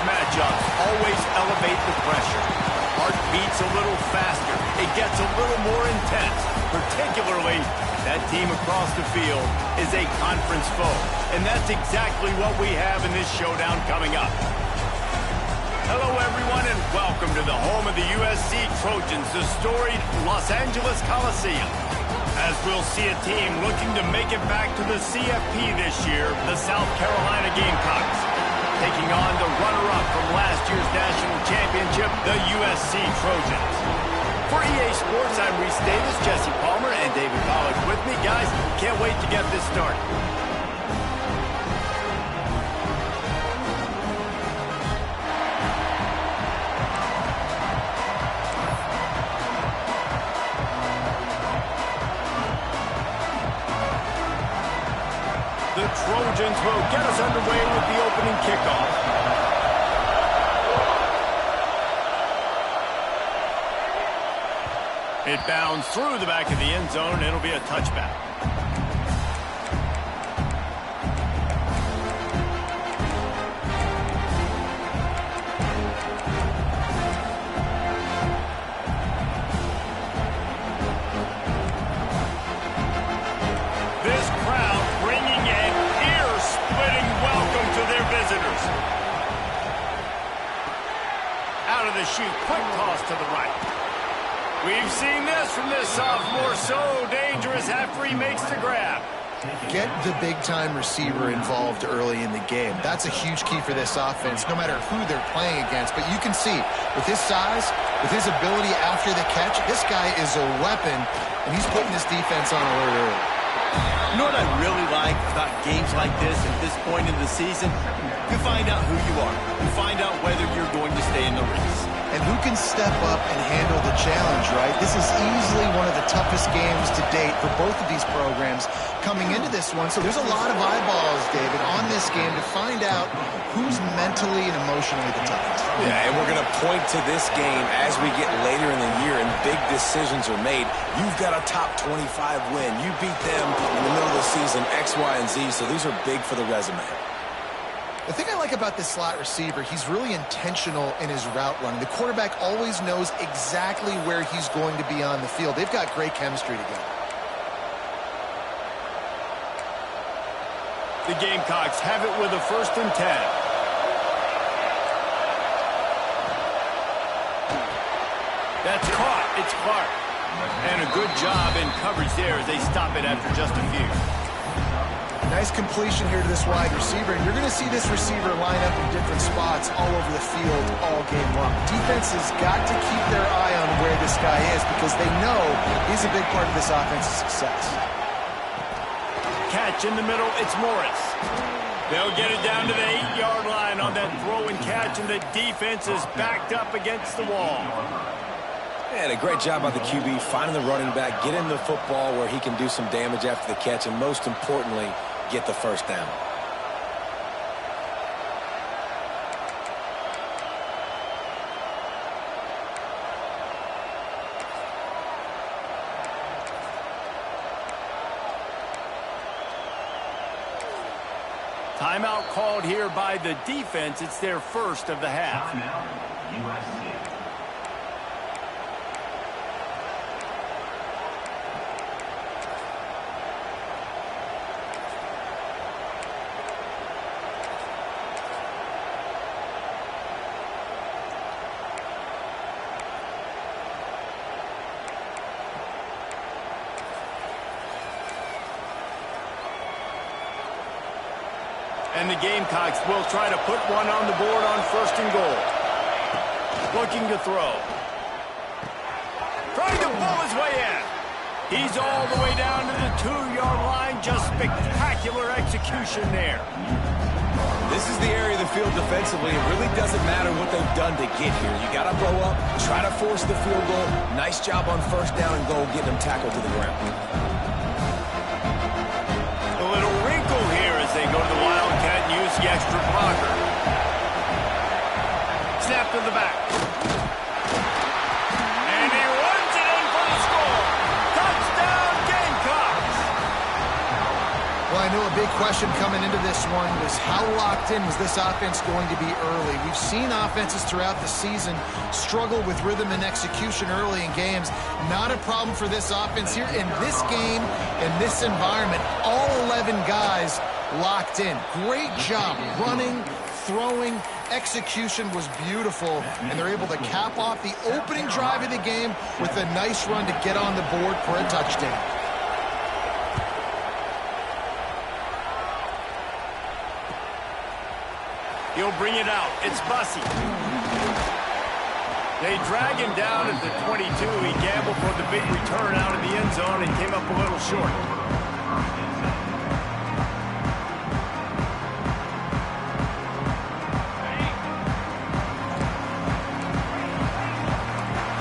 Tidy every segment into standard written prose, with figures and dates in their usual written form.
matchups always elevate the pressure. Heart beats a little faster. It gets a little more intense. Particularly, that team across the field is a conference foe. And that's exactly what we have in this showdown coming up. Hello, everyone, and welcome to the home of the USC Trojans, the storied Los Angeles Coliseum. As we'll see a team looking to make it back to the CFP this year, the South Carolina Gamecocks, taking on the runner-up from last year's national championship, the USC Trojans. For EA Sports, I'm Reese Davis, Jesse Palmer, and David Pollack with me. Guys, can't wait to get this started. The Trojans will get us underway with the opening kickoff. It bounds through the back of the end zone. It'll be a touchback. This crowd bringing an ear-splitting welcome to their visitors. Out of the chute, quick toss to the right. We've seen this from this sophomore, so dangerous after he makes the grab. Get the big-time receiver involved early in the game. That's a huge key for this offense, no matter who they're playing against. But you can see, with his size, with his ability after the catch, this guy is a weapon, and he's putting this defense on alert early. You know what I really like about games like this at this point in the season? You find out who you are. You find out whether you're going to stay in the race. And who can step up and handle the challenge, right? This is easily one of the toughest games to date for both of these programs coming into this one. So there's a lot of eyeballs, David, on this game to find out who's mentally and emotionally the toughest. Yeah, and we're going to point to this game as we get later in the year and big decisions are made. You've got a top 25 win. You beat them in the middle of the season, X, Y, and Z, so these are big for the resume. The thing I like about this slot receiver, he's really intentional in his route running. The quarterback always knows exactly where he's going to be on the field. They've got great chemistry together. The Gamecocks have it with a 1st and 10. That's caught. It's Clark. And a good job in coverage there as they stop it after just a few. Nice completion here to this wide receiver, and you're going to see this receiver line up in different spots all over the field all game long. Defense has got to keep their eye on where this guy is because they know he's a big part of this offense's success. Catch in the middle, it's Morris. They'll get it down to the 8-yard line on that throw and catch, and the defense is backed up against the wall. And a great job by the QB finding the running back, getting the football where he can do some damage after the catch, and most importantly, get the 1st down. Timeout called here by the defense. It's their 1st of the half. USC. And the Gamecocks will try to put one on the board on 1st and goal. Looking to throw. Trying to pull his way in. He's all the way down to the 2-yard line. Just spectacular execution there. This is the area of the field defensively. It really doesn't matter what they've done to get here. You got to blow up, try to force the field goal. Nice job on 1st down and goal, getting them tackled to the ground. A little wrinkle here as they go to the Wildcat and use the extra blocker. Snap to the back. And he runs it in for the score. Touchdown, Gamecocks! Well, I know a big question coming into this one was how locked in was this offense going to be early. We've seen offenses throughout the season struggle with rhythm and execution early in games. Not a problem for this offense here. In this game, in this environment, all 11 guys locked in. Great job running, throwing. Execution was beautiful, and they're able to cap off the opening drive of the game with a nice run to get on the board for a touchdown. He'll bring it out. It's Bussey. They drag him down at the 22. He gambled for the big return out of the end zone and came up a little short.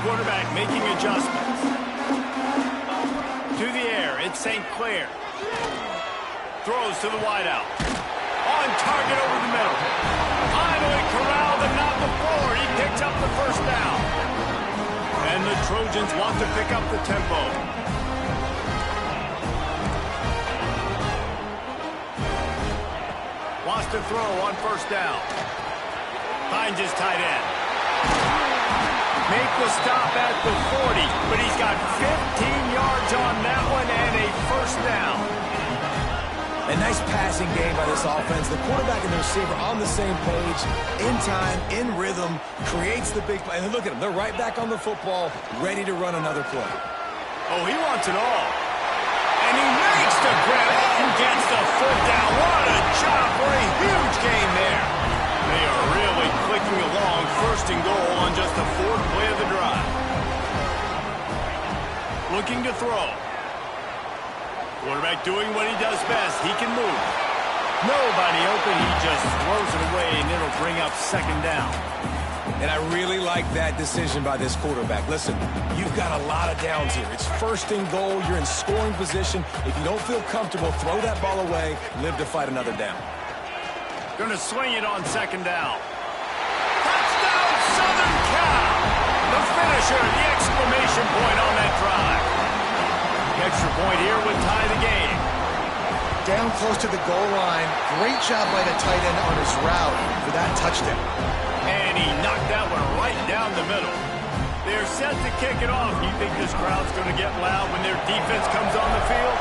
Quarterback making adjustments. To the air, it's St. Clair. Throws to the wideout. On target over the middle. Finally corralled and not before. He picks up the first down. And the Trojans want to pick up the tempo. Wants to throw on first down. Finds his tight end. Make the stop at the 40, but he's got 15 yards on that one and a first down. A nice passing game by this offense. The quarterback and the receiver on the same page, in time, in rhythm, creates the big play. And look at them. They're right back on the football, ready to run another play. Oh, he wants it all. And he makes the grab and gets the foot down. What a job for a huge gain there. They are really clicking along, first and goal on just the fourth play of the drive. Looking to throw. Quarterback doing what he does best. He can move. Nobody open. He just throws it away, and it'll bring up second down. And I really like that decision by this quarterback. Listen, you've got a lot of downs here. It's first and goal. You're in scoring position. If you don't feel comfortable, throw that ball away. Live to fight another down. Going to swing it on second down. Touchdown, Southern Cal! The finisher, the exclamation point on that drive. The extra point here would tie the game. Down close to the goal line. Great job by the tight end on his route for that touchdown. And he knocked that one right down the middle. They're set to kick it off. You think this crowd's going to get loud when their defense comes on the field?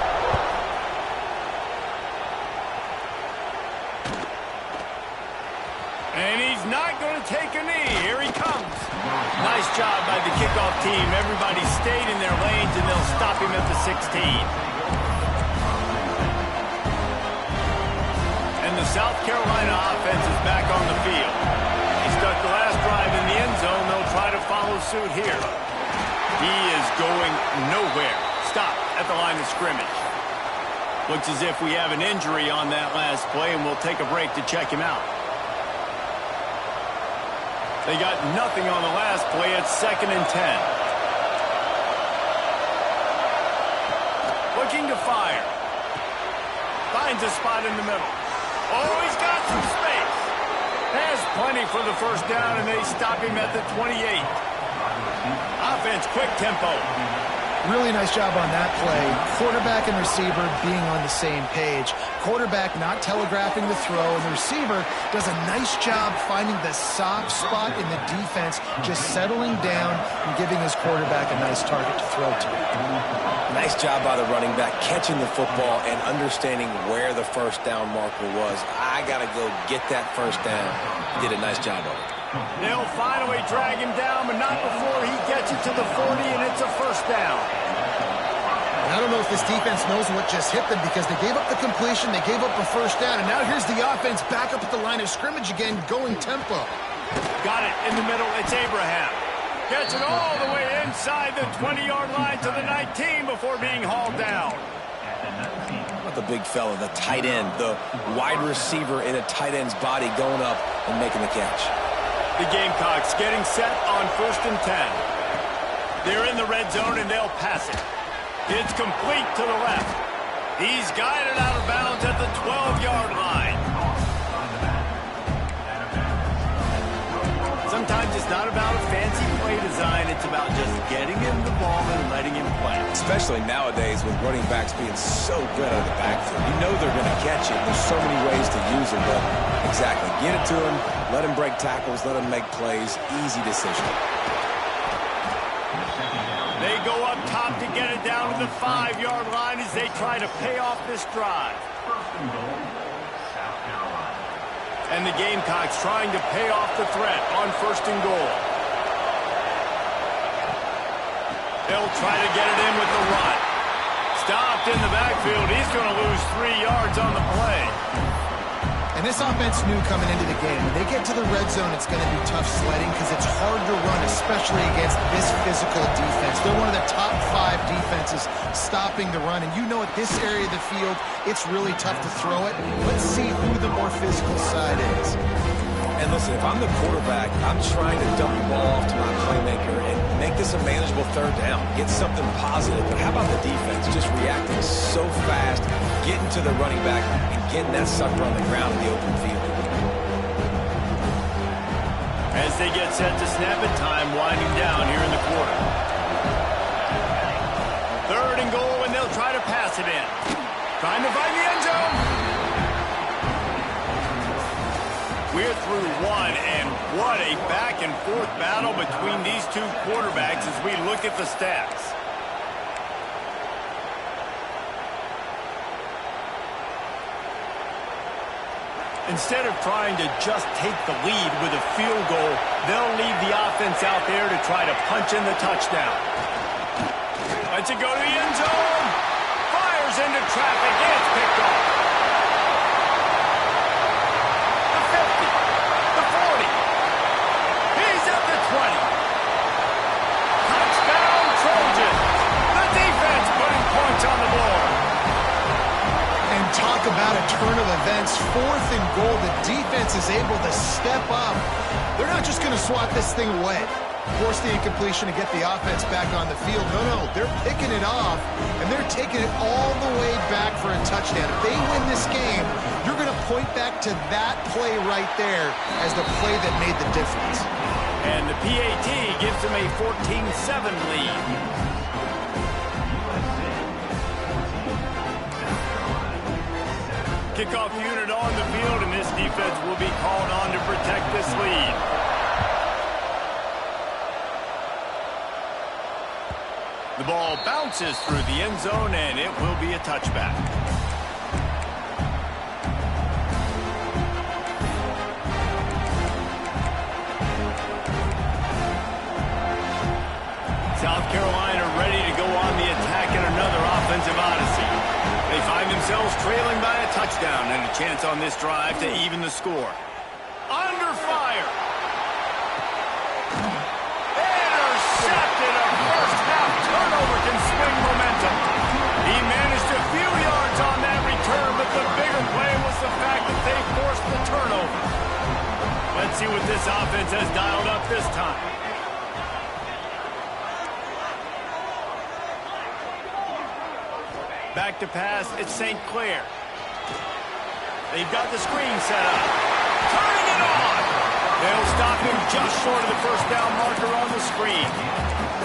And he's not going to take a knee. Here he comes. Nice job by the kickoff team. Everybody stayed in their lanes, and they'll stop him at the 16. And the South Carolina offense is back on the field. He stuck the last drive in the end zone. They'll try to follow suit here. He is going nowhere. Stop at the line of scrimmage. Looks as if we have an injury on that last play, and we'll take a break to check him out. They got nothing on the last play. It's 2nd and 10. Looking to fire. Finds a spot in the middle. Oh, he's got some space. Has plenty for the first down, and they stop him at the 28. Offense, quick tempo. Really nice job on that play. Quarterback and receiver being on the same page. Quarterback not telegraphing the throw, and the receiver does a nice job finding the soft spot in the defense, just settling down and giving his quarterback a nice target to throw to. Nice job by the running back, catching the football and understanding where the first down marker was. I got to go get that first down. Did a nice job of it. They'll finally drag him down, but not before he gets it to the 40, and it's a first down. I don't know if this defense knows what just hit them because they gave up the completion, they gave up a first down, and now here's the offense back up at the line of scrimmage again, going tempo. Got it in the middle. It's Abraham. Gets it all the way inside the 20-yard line to the 19 before being hauled down. How about the big fella, the tight end, the wide receiver in a tight end's body going up and making the catch. The Gamecocks getting set on 1st and 10. They're in the red zone, and they'll pass it. It's complete to the left. He's guided out of bounds at the 12-yard line. Sometimes it's not about a fancy play design. It's It's about just getting him the ball and letting him play. Especially nowadays with running backs being so good out of the backfield. You know they're going to catch it. There's so many ways to use them, but exactly. Get it to him, let him break tackles, let him make plays. Easy decision. They go up top to get it down to the 5-yard line as they try to pay off this drive. And the Gamecocks trying to pay off the threat on 1st and goal. They'll try to get it in with the run. Stopped in the backfield. He's going to lose 3 yards on the play. And this offense knew coming into the game, when they get to the red zone, it's going to be tough sledding because it's hard to run, especially against this physical defense. They're one of the top 5 defenses stopping the run. And you know at this area of the field, it's really tough to throw it. Let's see who the more physical side is. And listen, if I'm the quarterback, I'm trying to dump the ball off to my playmaker and make this a manageable 3rd down. Get something positive. But how about the defense just reacting so fast, getting to the running back, and getting that sucker on the ground in the open field? As they get set to snap it, time winding down here in the quarter. 3rd and goal, and they'll try to pass it in. Trying to find the end zone. We're through one, and what a back-and-forth battle between these two quarterbacks as we look at the stats. Instead of trying to just take the lead with a field goal, they'll leave the offense out there to try to punch in the touchdown. Lets it go to the end zone. Fires into traffic, and it's picked off. The 50, the 40. He's at the 20. Touchdown, Trojans. The defense putting points on the board. And talk about a turn of events. 4th and goal, the defense is able to step up. They're not just going to swat this thing away, force the incompletion to get the offense back on the field. No, they're picking it off, and they're taking it all the way back for a touchdown. If they win this game, you're going to point back to that play right there as the play that made the difference. And the PAT gives them a 14-7 lead. Kickoff unit on the field, and this defense will be called on to protect this lead. The ball bounces through the end zone, and it will be a touchback. South Carolina ready to go on the attack in another offensive odyssey. They find themselves trailing by a touchdown and a chance on this drive to even the score. Under fire. Intercepted. A first-half turnover can swing momentum. He managed a few yards on that return, but the bigger play was the fact that they forced the turnover. Let's see what this offense has dialed up this time. Back to pass, it's St. Clair. They've got the screen set up. Turning it on! They'll stop him just short of the 1st down marker on the screen.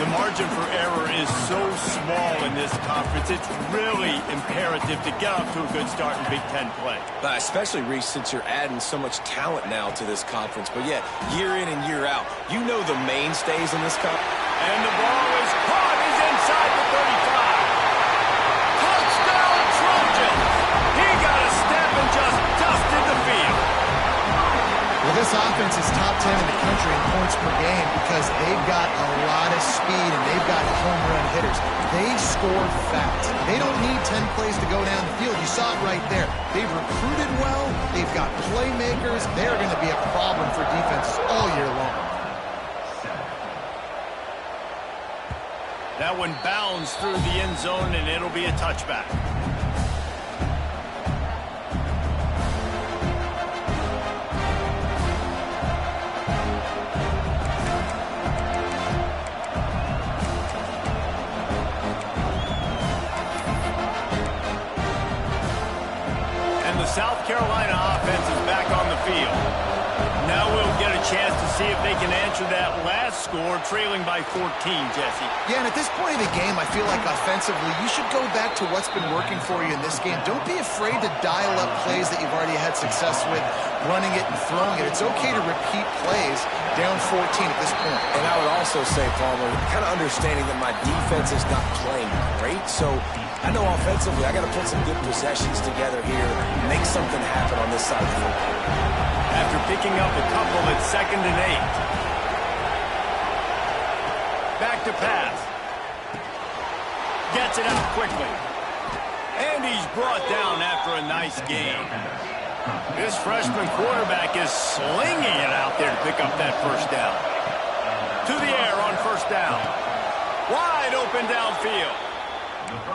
The margin for error is so small in this conference, it's really imperative to get off to a good start in Big Ten play. Especially, Reese, since you're adding so much talent now to this conference. But yet, year in and year out, you know the mainstays in this conference. And the ball is caught. He's inside the 35. Touchdown, Trojans! He got a step and just dusted the field. Well, this offense is top 10 in the country in points per game because they've got a lot of speed and they've got home run hitters. They score fast. They don't need 10 plays to go down the field. You saw it right there. They've recruited well. They've got playmakers. They're going to be a problem for defenses all year long. That one bounds through the end zone, and it'll be a touchback. And the South Carolina offense is back on the field. Now we'll get a chance to see if they can answer that last score, trailing by 14, Jesse. Yeah, and at this point of the game, I feel like offensively, you should go back to what's been working for you in this game. Don't be afraid to dial up plays that you've already had success with, running it and throwing it. It's okay to repeat plays down 14 at this point. And I would also say, Palmer, kind of understanding that my defense is not playing great, so I know offensively I got to put some good possessions together here, make something happen on this side of the football. After picking up a couple at 2nd and 8. Back to pass. Gets it out quickly. And he's brought down after a nice gain. This freshman quarterback is slinging it out there to pick up that first down. To the air on first down. Wide open downfield.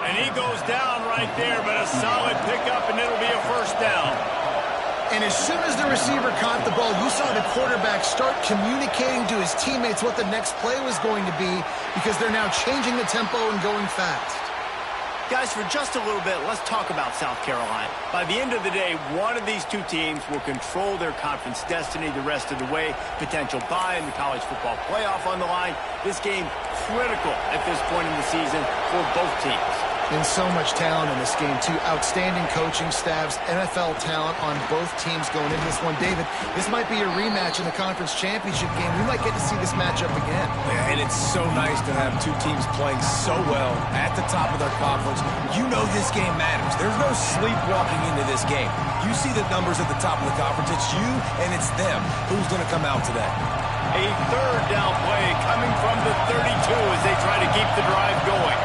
And he goes down right there, but a solid pickup, and it'll be a first down. And as soon as the receiver caught the ball, you saw the quarterback start communicating to his teammates what the next play was going to be, because they're now changing the tempo and going fast. Guys, for just a little bit, let's talk about South Carolina. By the end of the day, one of these two teams will control their conference destiny the rest of the way. Potential bye in the college football playoff on the line. This game critical at this point in the season for both teams. And so much talent in this game, too. Outstanding coaching staffs, NFL talent on both teams going into this one. David, this might be a rematch in the conference championship game. We might get to see this matchup again. Yeah, and it's so nice to have two teams playing so well at the top of their conference. You know this game matters. There's no sleepwalking into this game. You see the numbers at the top of the conference. It's you and it's them. Who's going to come out today? A third down play coming from the 32 as they try to keep the drive going.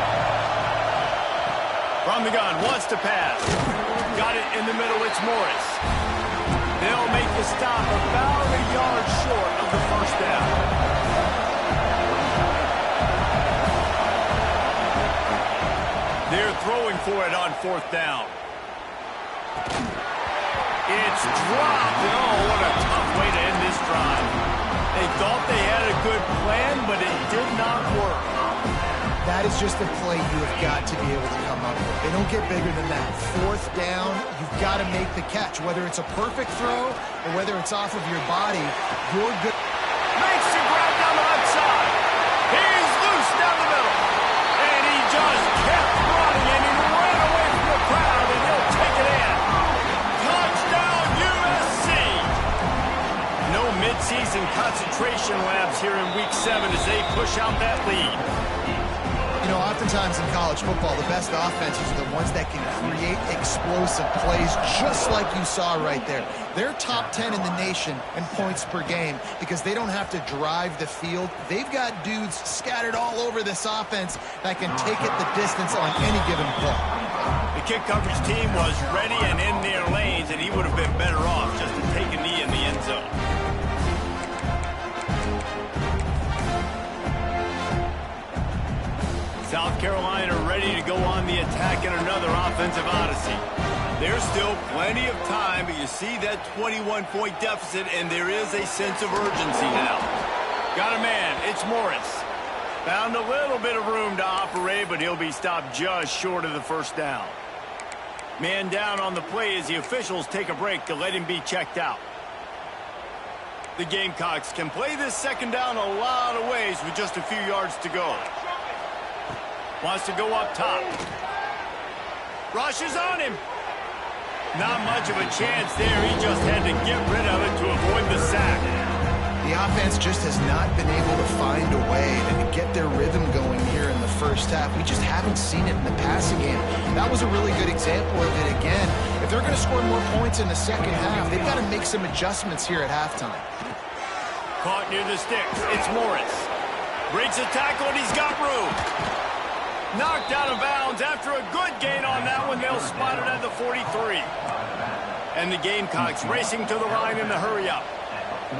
From the gun, wants to pass. Got it in the middle, it's Morris. They'll make the stop about a yard short of the first down. They're throwing for it on 4th down. It's dropped. Oh, what a tough way to end this drive. They thought they had a good plan, but it did not work. That is just a play you have got to be able to come up with. They don't get bigger than that. 4th down, you've got to make the catch. Whether it's a perfect throw or whether it's off of your body, you're good. Makes the grab down the left side. He's loose down the middle. And he just kept running, and he ran away from the crowd, and he'll take it in. Touchdown, USC. No midseason concentration labs here in Week 7 as they push out that lead. You know, oftentimes in college football, the best offenses are the ones that can create explosive plays, just like you saw right there. They're top 10 in the nation in points per game because they don't have to drive the field. They've got dudes scattered all over this offense that can take it the distance on any given play. The kick coverage team was ready and in their lanes, and he would have been better off just to take a knee in the end zone. South Carolina ready to go on the attack in another offensive odyssey. There's still plenty of time, but you see that 21-point deficit, and there is a sense of urgency now. Got a man. It's Morris. Found a little bit of room to operate, but he'll be stopped just short of the first down. Man down on the play as the officials take a break to let him be checked out. The Gamecocks can play this second down a lot of ways with just a few yards to go. Wants to go up top. Rushes on him. Not much of a chance there. He just had to get rid of it to avoid the sack. The offense just has not been able to find a way to get their rhythm going here in the first half. We just haven't seen it in the passing game. That was a really good example of it again. If they're going to score more points in the second half, they've got to make some adjustments here at halftime. Caught near the sticks. It's Morris. Breaks a tackle, and he's got room. Knocked out of bounds after a good gain on that one. They'll spot it at the 43. And the Gamecocks racing to the line in the hurry-up.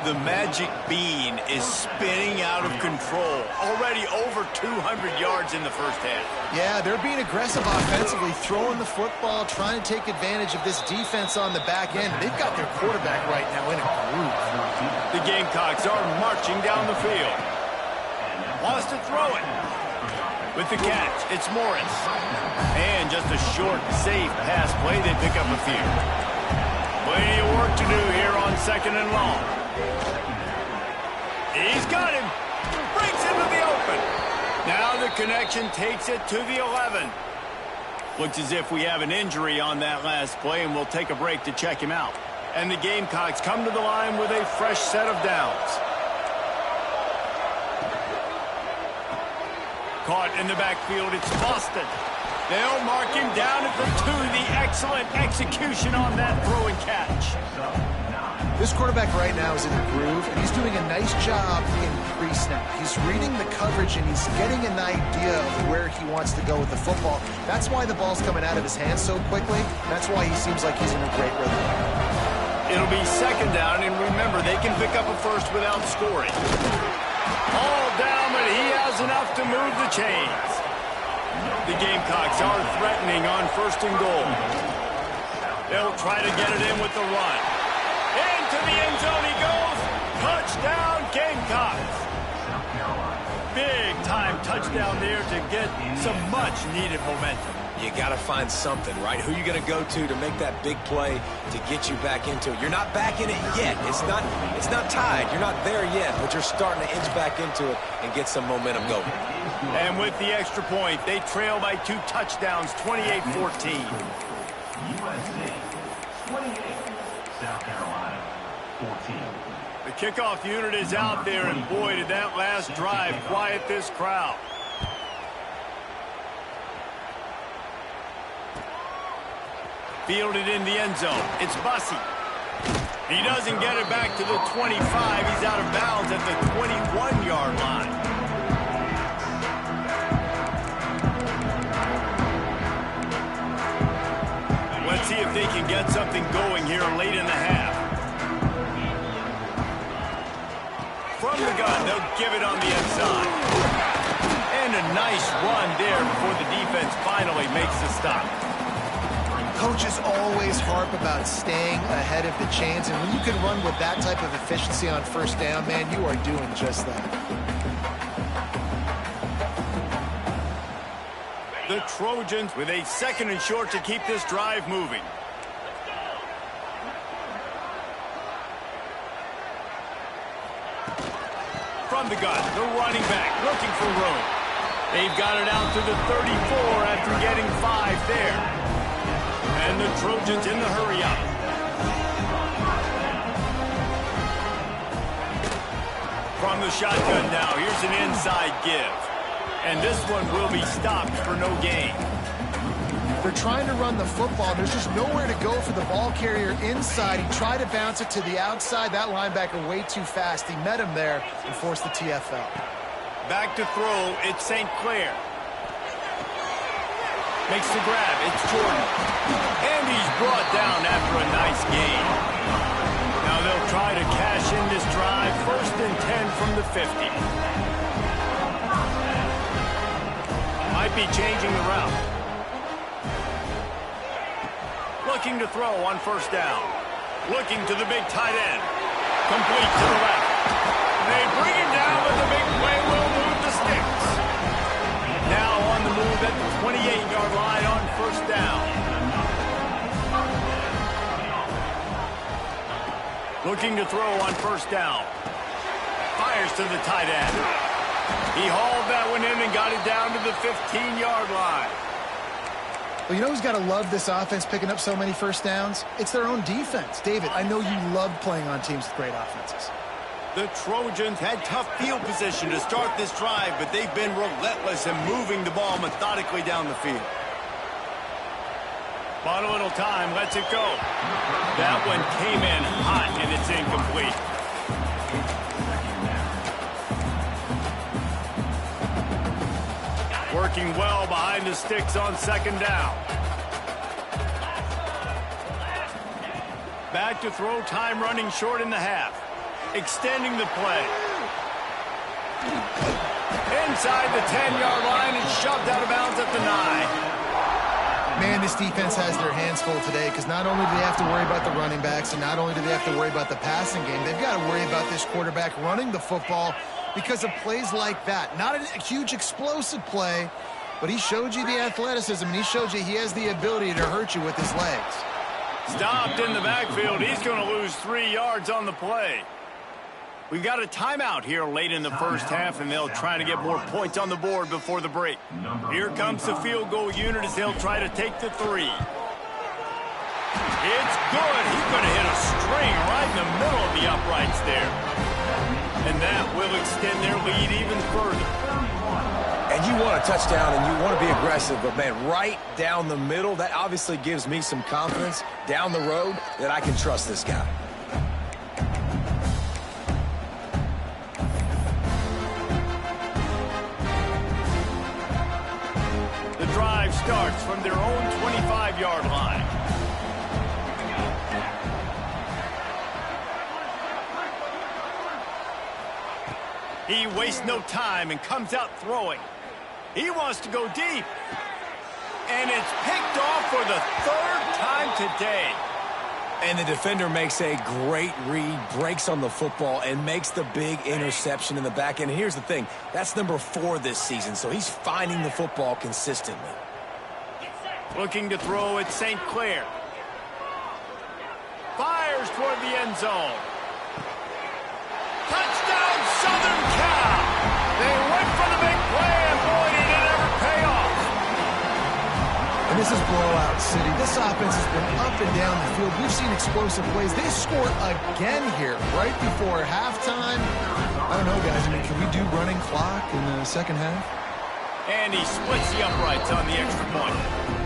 The magic bean is spinning out of control. Already over 200 yards in the first half. Yeah, they're being aggressive offensively, throwing the football, trying to take advantage of this defense on the back end. They've got their quarterback right now in a groove. The Gamecocks are marching down the field. Wants to throw it. With the catch, it's Morris. And just a short, safe pass play. They pick up a few. Plenty of work to do here on second and long. He's got him. Breaks into the open. Now the connection takes it to the 11. Looks as if we have an injury on that last play, and we'll take a break to check him out. And the Gamecocks come to the line with a fresh set of downs. Caught in the backfield, it's Boston. They'll mark him down at the 2. The excellent execution on that throw and catch. This quarterback right now is in a groove, and he's doing a nice job in pre-snap. He's reading the coverage, and he's getting an idea of where he wants to go with the football. That's why the ball's coming out of his hands so quickly. That's why he seems like he's in a great rhythm. It'll be second down, and remember, they can pick up a first without scoring. All down, but he has enough to move the chains. The Gamecocks are threatening on 1st and goal. They'll try to get it in with the run. Into the end zone he goes. Touchdown, Gamecocks. Big-time touchdown there to get some much-needed momentum. You got to find something, right? Who you going to go to make that big play to get you back into it? You're not back in it yet. It's not tied. You're not there yet, but you're starting to inch back into it and get some momentum going. And with the extra point, they trail by 2 touchdowns, 28-14. USC 28, South Carolina 14. The kickoff unit is out there, and boy, did that last drive quiet this crowd. Fielded in the end zone. It's Bussey. He doesn't get it back to the 25. He's out of bounds at the 21-yard line. Let's see if they can get something going here late in the half. From the gun, they'll give it on the inside. And a nice run there before the defense finally makes the stop. Coaches always harp about staying ahead of the chains, and when you can run with that type of efficiency on 1st down, man, you are doing just that. The Trojans with a 2nd and short to keep this drive moving. From the gun, the running back looking for room. They've got it out to the 34 after getting 5 there. And the Trojans in the hurry up. From the shotgun now, here's an inside give. And this one will be stopped for no gain. They're trying to run the football. There's just nowhere to go for the ball carrier inside. He tried to bounce it to the outside. That linebacker way too fast. He met him there and forced the TFL. Back to throw, it's St. Clair. Makes the grab, it's Jordan. And he's brought down after a nice gain. Now they'll try to cash in this drive. 1st and 10 from the 50. Might be changing the route. Looking to throw on 1st down. Looking to the big tight end. Complete to the left. They bring him down, but the big play will move the sticks. Now on the move at the 28-yard line on 1st down. Looking to throw on 1st down. Fires to the tight end. He hauled that one in and got it down to the 15-yard line. Well, you know who's got to love this offense picking up so many 1st downs? It's their own defense. David, I know you love playing on teams with great offenses. The Trojans had tough field position to start this drive, but they've been relentless in moving the ball methodically down the field. Bought a little time, lets it go. That one came in hot, and it's incomplete. Working well behind the sticks on 2nd down. Back to throw, time running short in the half. Extending the play. Inside the 10-yard line and shoved out of bounds at the 9. Man, this defense has their hands full today because not only do they have to worry about the running backs and not only do they have to worry about the passing game, they've got to worry about this quarterback running the football because of plays like that. Not a huge explosive play, but he showed you the athleticism and he showed you he has the ability to hurt you with his legs. Stopped in the backfield. He's going to lose 3 yards on the play. We got a timeout here late in the first half, and they'll try to get more points on the board before the break. Here comes the field goal unit as they'll try to take the 3. It's good. He's going to hit a string right in the middle of the uprights there. And that will extend their lead even further. And you want a touchdown and you want to be aggressive, but, man, right down the middle, that obviously gives me some confidence down the road that I can trust this guy. The drive starts from their own 25-yard line. He wastes no time and comes out throwing. He wants to go deep. And it's picked off for the 3rd time today. And the defender makes a great read, breaks on the football, and makes the big interception in the back end. Here's the thing. That's number 4 this season, so he's finding the football consistently. Looking to throw at St. Clair. Fires toward the end zone. Touchdown, Southern Cal! They went for the big play, and boy, did it ever pay off. And this is blowout city. This offense has been up and down the field. We've seen explosive plays. They scored again here right before halftime. I don't know, guys. I mean, can we do running clock in the second half? And he splits the uprights on the extra point.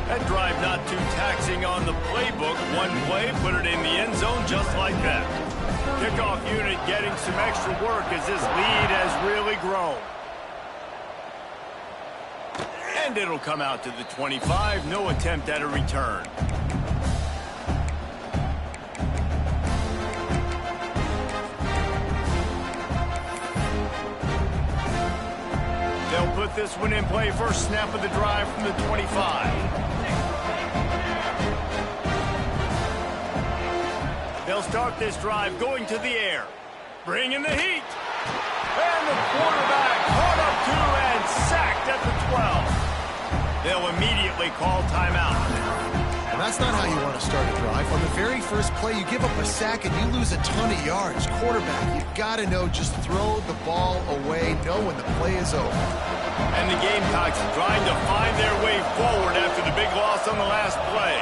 That drive not too taxing on the playbook. One play, put it in the end zone just like that. Kickoff unit getting some extra work as this lead has really grown. And it'll come out to the 25. No attempt at a return. They'll put this one in play. First snap of the drive from the 25. They'll start this drive going to the air. Bringing the heat. And the quarterback caught up to and sacked at the 12. They'll immediately call timeout. And that's not how you want to start a drive. On the very first play, you give up a sack and you lose a ton of yards. Quarterback, you've got to know, just throw the ball away, know when the play is over. And the Gamecocks trying to find their way forward after the big loss on the last play.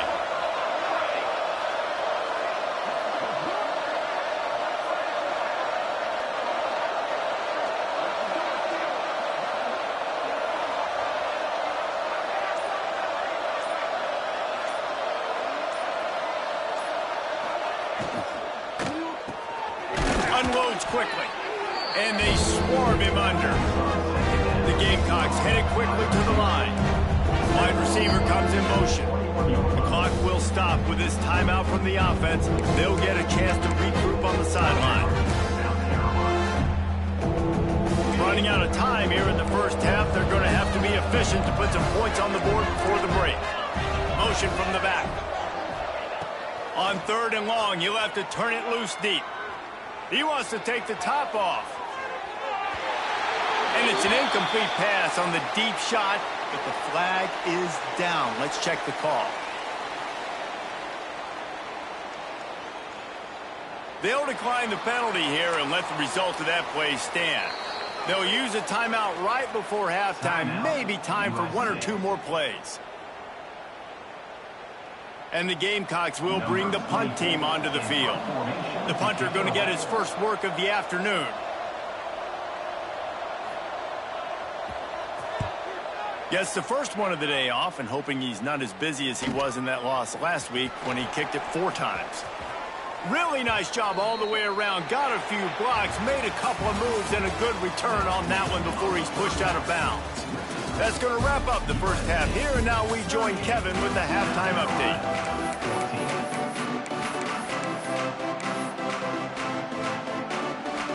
Unloads quickly, and they swarm him under. The Gamecocks headed quickly to the line. Wide receiver comes in motion. The clock will stop with this timeout from the offense. They'll get a chance to regroup on the sideline. Running out of time here in the first half. They're going to have to be efficient to put some points on the board before the break. Motion from the back. On 3rd and long, you'll have to turn it loose deep. He wants to take the top off. And it's an incomplete pass on the deep shot, but the flag is down. Let's check the call. They'll decline the penalty here and let the result of that play stand. They'll use a timeout right before halftime, maybe time for 1 or 2 more plays. And the Gamecocks will bring the punt team onto the field. The punter going to get his first work of the afternoon. Gets the first one of the day off and hoping he's not as busy as he was in that loss last week when he kicked it 4 times. Really nice job all the way around. Got a few blocks, made a couple of moves, and a good return on that one before he's pushed out of bounds. That's going to wrap up the first half here, and now we join Kevin with the halftime update.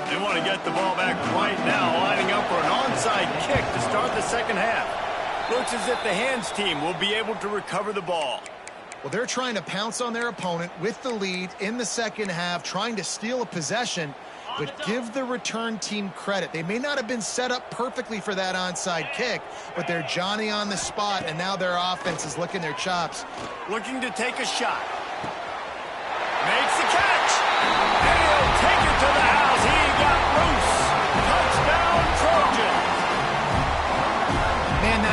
They want to get the ball back right now, lining up for an onside kick to start the second half. Looks as if the hands team will be able to recover the ball. Well, they're trying to pounce on their opponent with the lead in the second half, trying to steal a possession, but give the return team credit. They may not have been set up perfectly for that onside kick, but they're Johnny on the spot, and now their offense is licking their chops. Looking to take a shot. Makes the catch. And he'll take it to the house. He got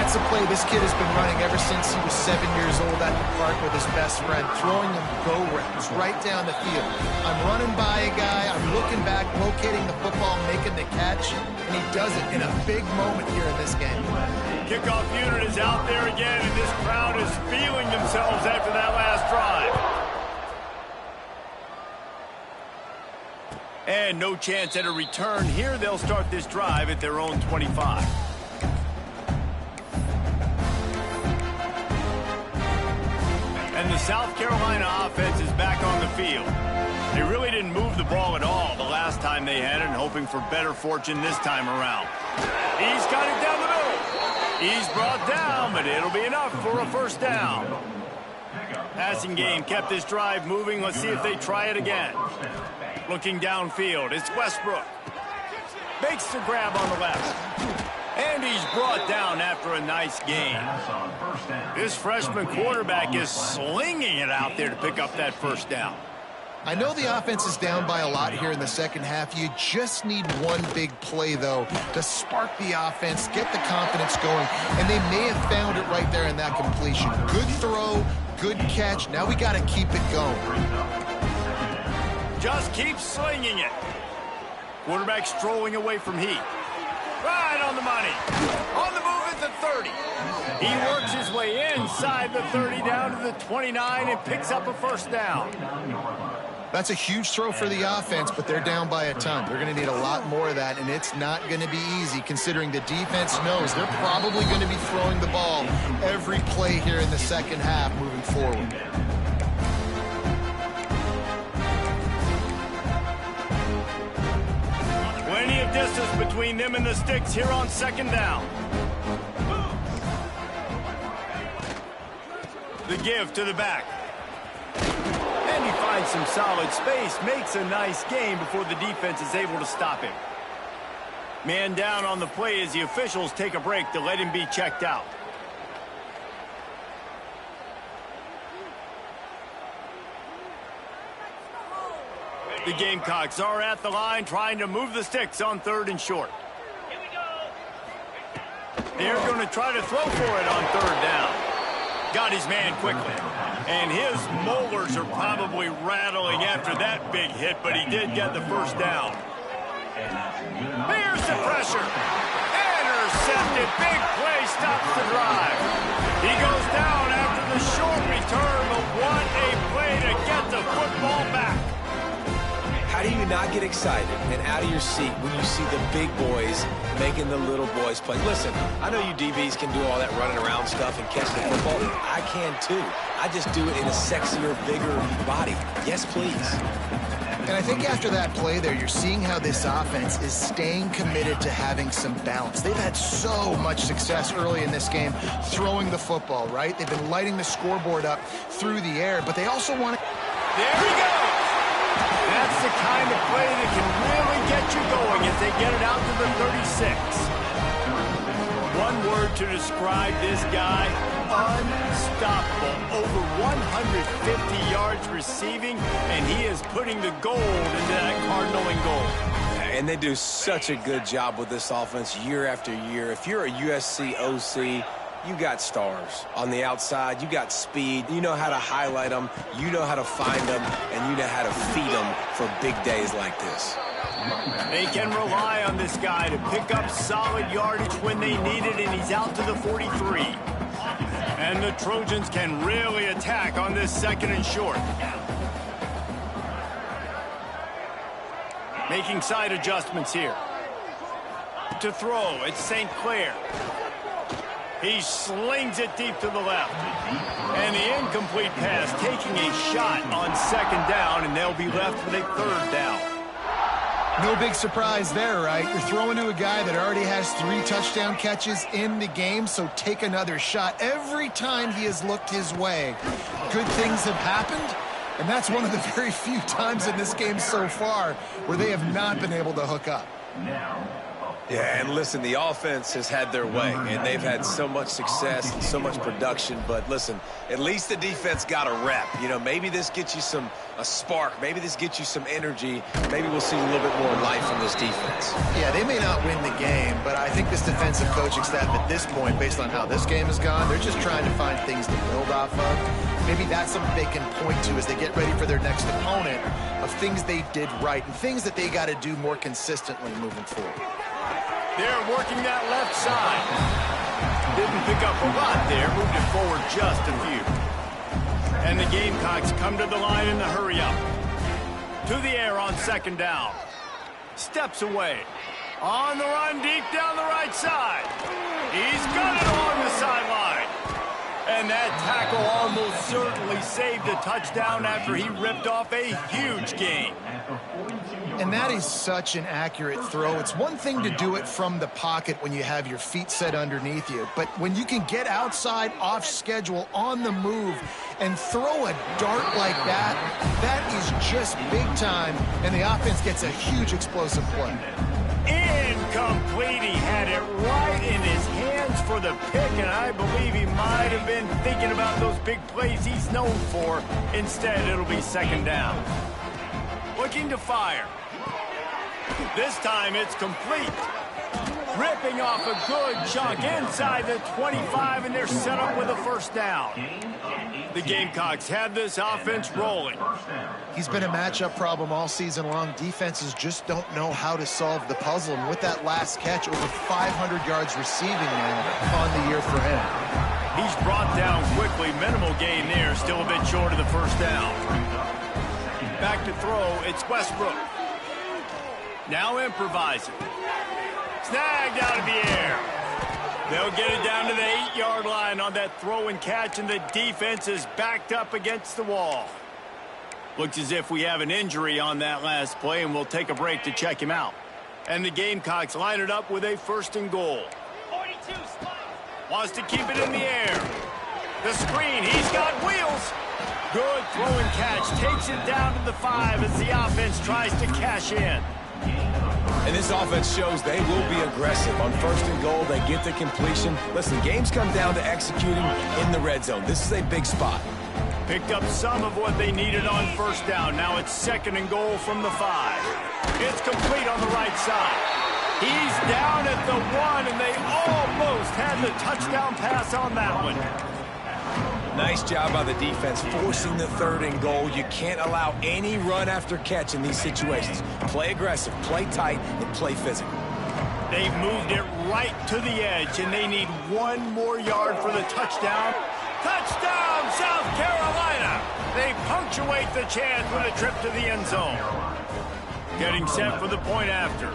That's a play this kid has been running ever since he was 7 years old at the park with his best friend, throwing them go routes right down the field. I'm running by a guy, I'm looking back, locating the football, making the catch, and he does it in a big moment here in this game. Kickoff unit is out there again, and this crowd is feeling themselves after that last drive. And no chance at a return here. They'll start this drive at their own 25. And the South Carolina offense is back on the field. They really didn't move the ball at all the last time they had it, and hoping for better fortune this time around. He's got it down the middle. He's brought down, but it'll be enough for a first down. Passing game kept this drive moving. Let's see if they try it again. Looking downfield, it's Westbrook. Makes the grab on the left. And he's brought down after a nice gain. This freshman quarterback is slinging it out there to pick up that first down. I know the offense is down by a lot here in the second half. You just need one big play, though, to spark the offense, get the confidence going, and they may have found it right there in that completion. Good throw, good catch. Now we got to keep it going. Just keep slinging it. Quarterback strolling away from heat. Right on the money. On the move at the 30. He works his way inside the 30 down to the 29 and picks up a first down. That's a huge throw for the offense, but they're down by a ton. They're going to need a lot more of that, and it's not going to be easy considering the defense knows they're probably going to be throwing the ball every play here in the second half moving forward. Plenty of distance between them and the sticks here on second down. The give to the back. And he finds some solid space, makes a nice gain before the defense is able to stop him. Man down on the play as the officials take a break to let him be checked out. The Gamecocks are at the line trying to move the sticks on 3rd and short. They're going to try to throw for it on 3rd down. Got his man quickly. And his molars are probably rattling after that big hit, but he did get the first down. Here's the pressure. Intercepted. Big play stops the drive. He goes down after the short return, but what a play to get the football back. How do you not get excited and out of your seat when you see the big boys making the little boys play? Listen, I know you DBs can do all that running around stuff and catch the football. I can too. I just do it in a sexier, bigger body. Yes, please. And I think after that play there, you're seeing how this offense is staying committed to having some balance. They've had so much success early in this game throwing the football, right? They've been lighting the scoreboard up through the air, but they also want to... There we go! That's the kind of play that can really get you going as they get it out to the 36. One word to describe this guy, unstoppable. Over 150 yards receiving, and he is putting the gold into that Cardinal and gold. And they do such a good job with this offense year after year. If you're a USC OC, you got stars. On the outside, you got speed. You know how to highlight them. You know how to find them. And you know how to feed them for big days like this. They can rely on this guy to pick up solid yardage when they need it, and he's out to the 43. And the Trojans can really attack on this 2nd and short. Making side adjustments here. To throw, it's St. Clair. He slings it deep to the left. And the incomplete pass taking a shot on 2nd down, and they'll be left with a 3rd down. No big surprise there, right? You're throwing to a guy that already has 3 touchdown catches in the game, so take another shot. Every time he has looked his way, good things have happened, and that's one of the very few times in this game so far where they have not been able to hook up. Now, Yeah, and listen, the offense has had their way, and they've had so much success and so much production. But listen, at least the defense got a rep. You know, maybe this gets you a spark. Maybe this gets you some energy. Maybe we'll see a little bit more life from this defense. Yeah, they may not win the game, but I think this defensive coaching staff at this point, based on how this game has gone, they're just trying to find things to build off of. Maybe that's something they can point to as they get ready for their next opponent, of things they did right and things that they got to do more consistently moving forward. They're working that left side. Didn't pick up a lot there. Moved it forward just a few. And the Gamecocks come to the line in the hurry-up. To the air on second down. Steps away. On the run deep down the right side. He's got it along the sideline. And that tackle almost certainly saved a touchdown after he ripped off a huge gain. And that is such an accurate throw. It's one thing to do it from the pocket when you have your feet set underneath you, but when you can get outside, off schedule, on the move, and throw a dart like that, that is just big time, and the offense gets a huge explosive play. Incomplete. He had it right in his hands for the pick, and I believe he might have been thinking about those big plays he's known for. Instead, it'll be second down. Looking to fire. This time it's complete. Ripping off a good chunk inside the 25, and they're set up with a first down. The Gamecocks have this offense rolling. He's been a matchup problem all season long. Defenses just don't know how to solve the puzzle. And with that last catch, over 500 yards receiving now on the year for him. He's brought down quickly. Minimal gain there. Still a bit short of the first down. Back to throw. It's Westbrook. Now improvising. Snagged out of the air. They'll get it down to the 8-yard line on that throw and catch, and the defense is backed up against the wall. Looks as if we have an injury on that last play, and we'll take a break to check him out. And the Gamecocks line it up with a first and goal. 42 wants to keep it in the air. The screen, he's got wheels. Good throw and catch, takes it down to the 5 as the offense tries to cash in. And this offense shows they will be aggressive. On first and goal, they get the completion. Listen, games come down to executing in the red zone. This is a big spot. Picked up some of what they needed on first down. Now it's second and goal from the 5. It's complete on the right side. He's down at the 1, and they almost had the touchdown pass on that one. Nice job by the defense forcing the third and goal. You can't allow any run after catch in these situations. Play aggressive, play tight, and play physical. They've moved it right to the edge, and they need one more yard for the touchdown. Touchdown, South Carolina! They punctuate the chance with a trip to the end zone. Getting set for the point after.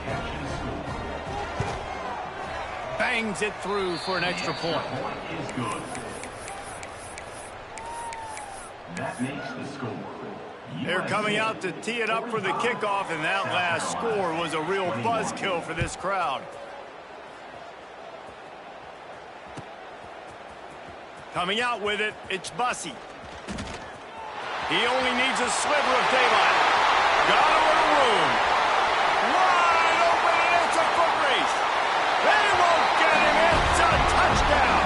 Bangs it through for an extra point. That makes the score. They're coming out to tee it up for the kickoff, and that last score was a real buzzkill for this crowd. Coming out with it, it's Bussey. He only needs a sliver of daylight. Got a little room. Wide open, and it's a foot race. They won't get him. It's a touchdown.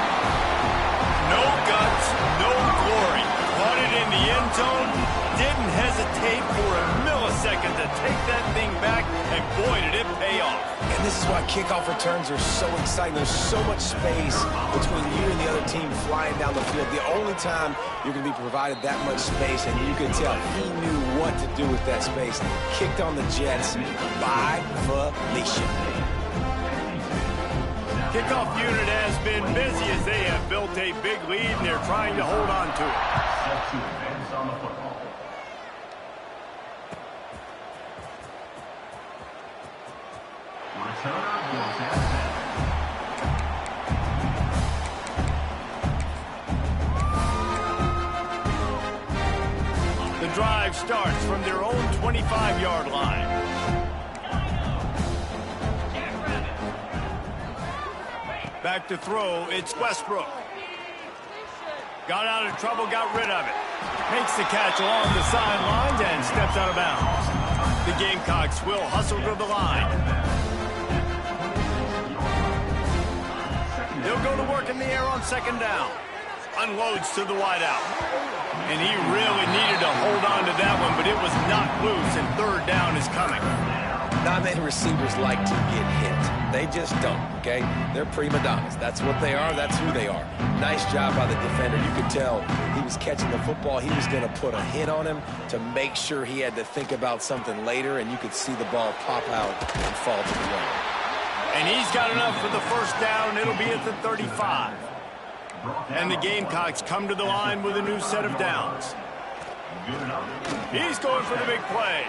No guts, no glory. Caught it in the end zone. Didn't hesitate for a millisecond to take that thing back, and boy, did it pay off. And this is why kickoff returns are so exciting. There's so much space between you and the other team flying down the field. The only time you're going to be provided that much space, and you can tell he knew what to do with that space. Kicked on the Jets by Felicia. Kickoff unit has been busy as they have built a big lead, and they're trying to hold on to it. Set to advance on the football. Returner goes at center. The drive starts from their own 25-yard line. Back to throw, it's Westbrook. Got out of trouble, got rid of it. Makes the catch along the sidelines and steps out of bounds. The Gamecocks will hustle to the line. They'll go to work in the air on second down. Unloads to the wideout. And he really needed to hold on to that one, but it was knocked loose, and third down is coming. Not many receivers like to get hit. They just don't, okay? They're prima donnas. That's what they are. That's who they are. Nice job by the defender. You could tell he was catching the football. He was going to put a hit on him to make sure he had to think about something later, and you could see the ball pop out and fall to the ground. And he's got enough for the first down. It'll be at the 35. And the Gamecocks come to the line with a new set of downs. He's going for the big play.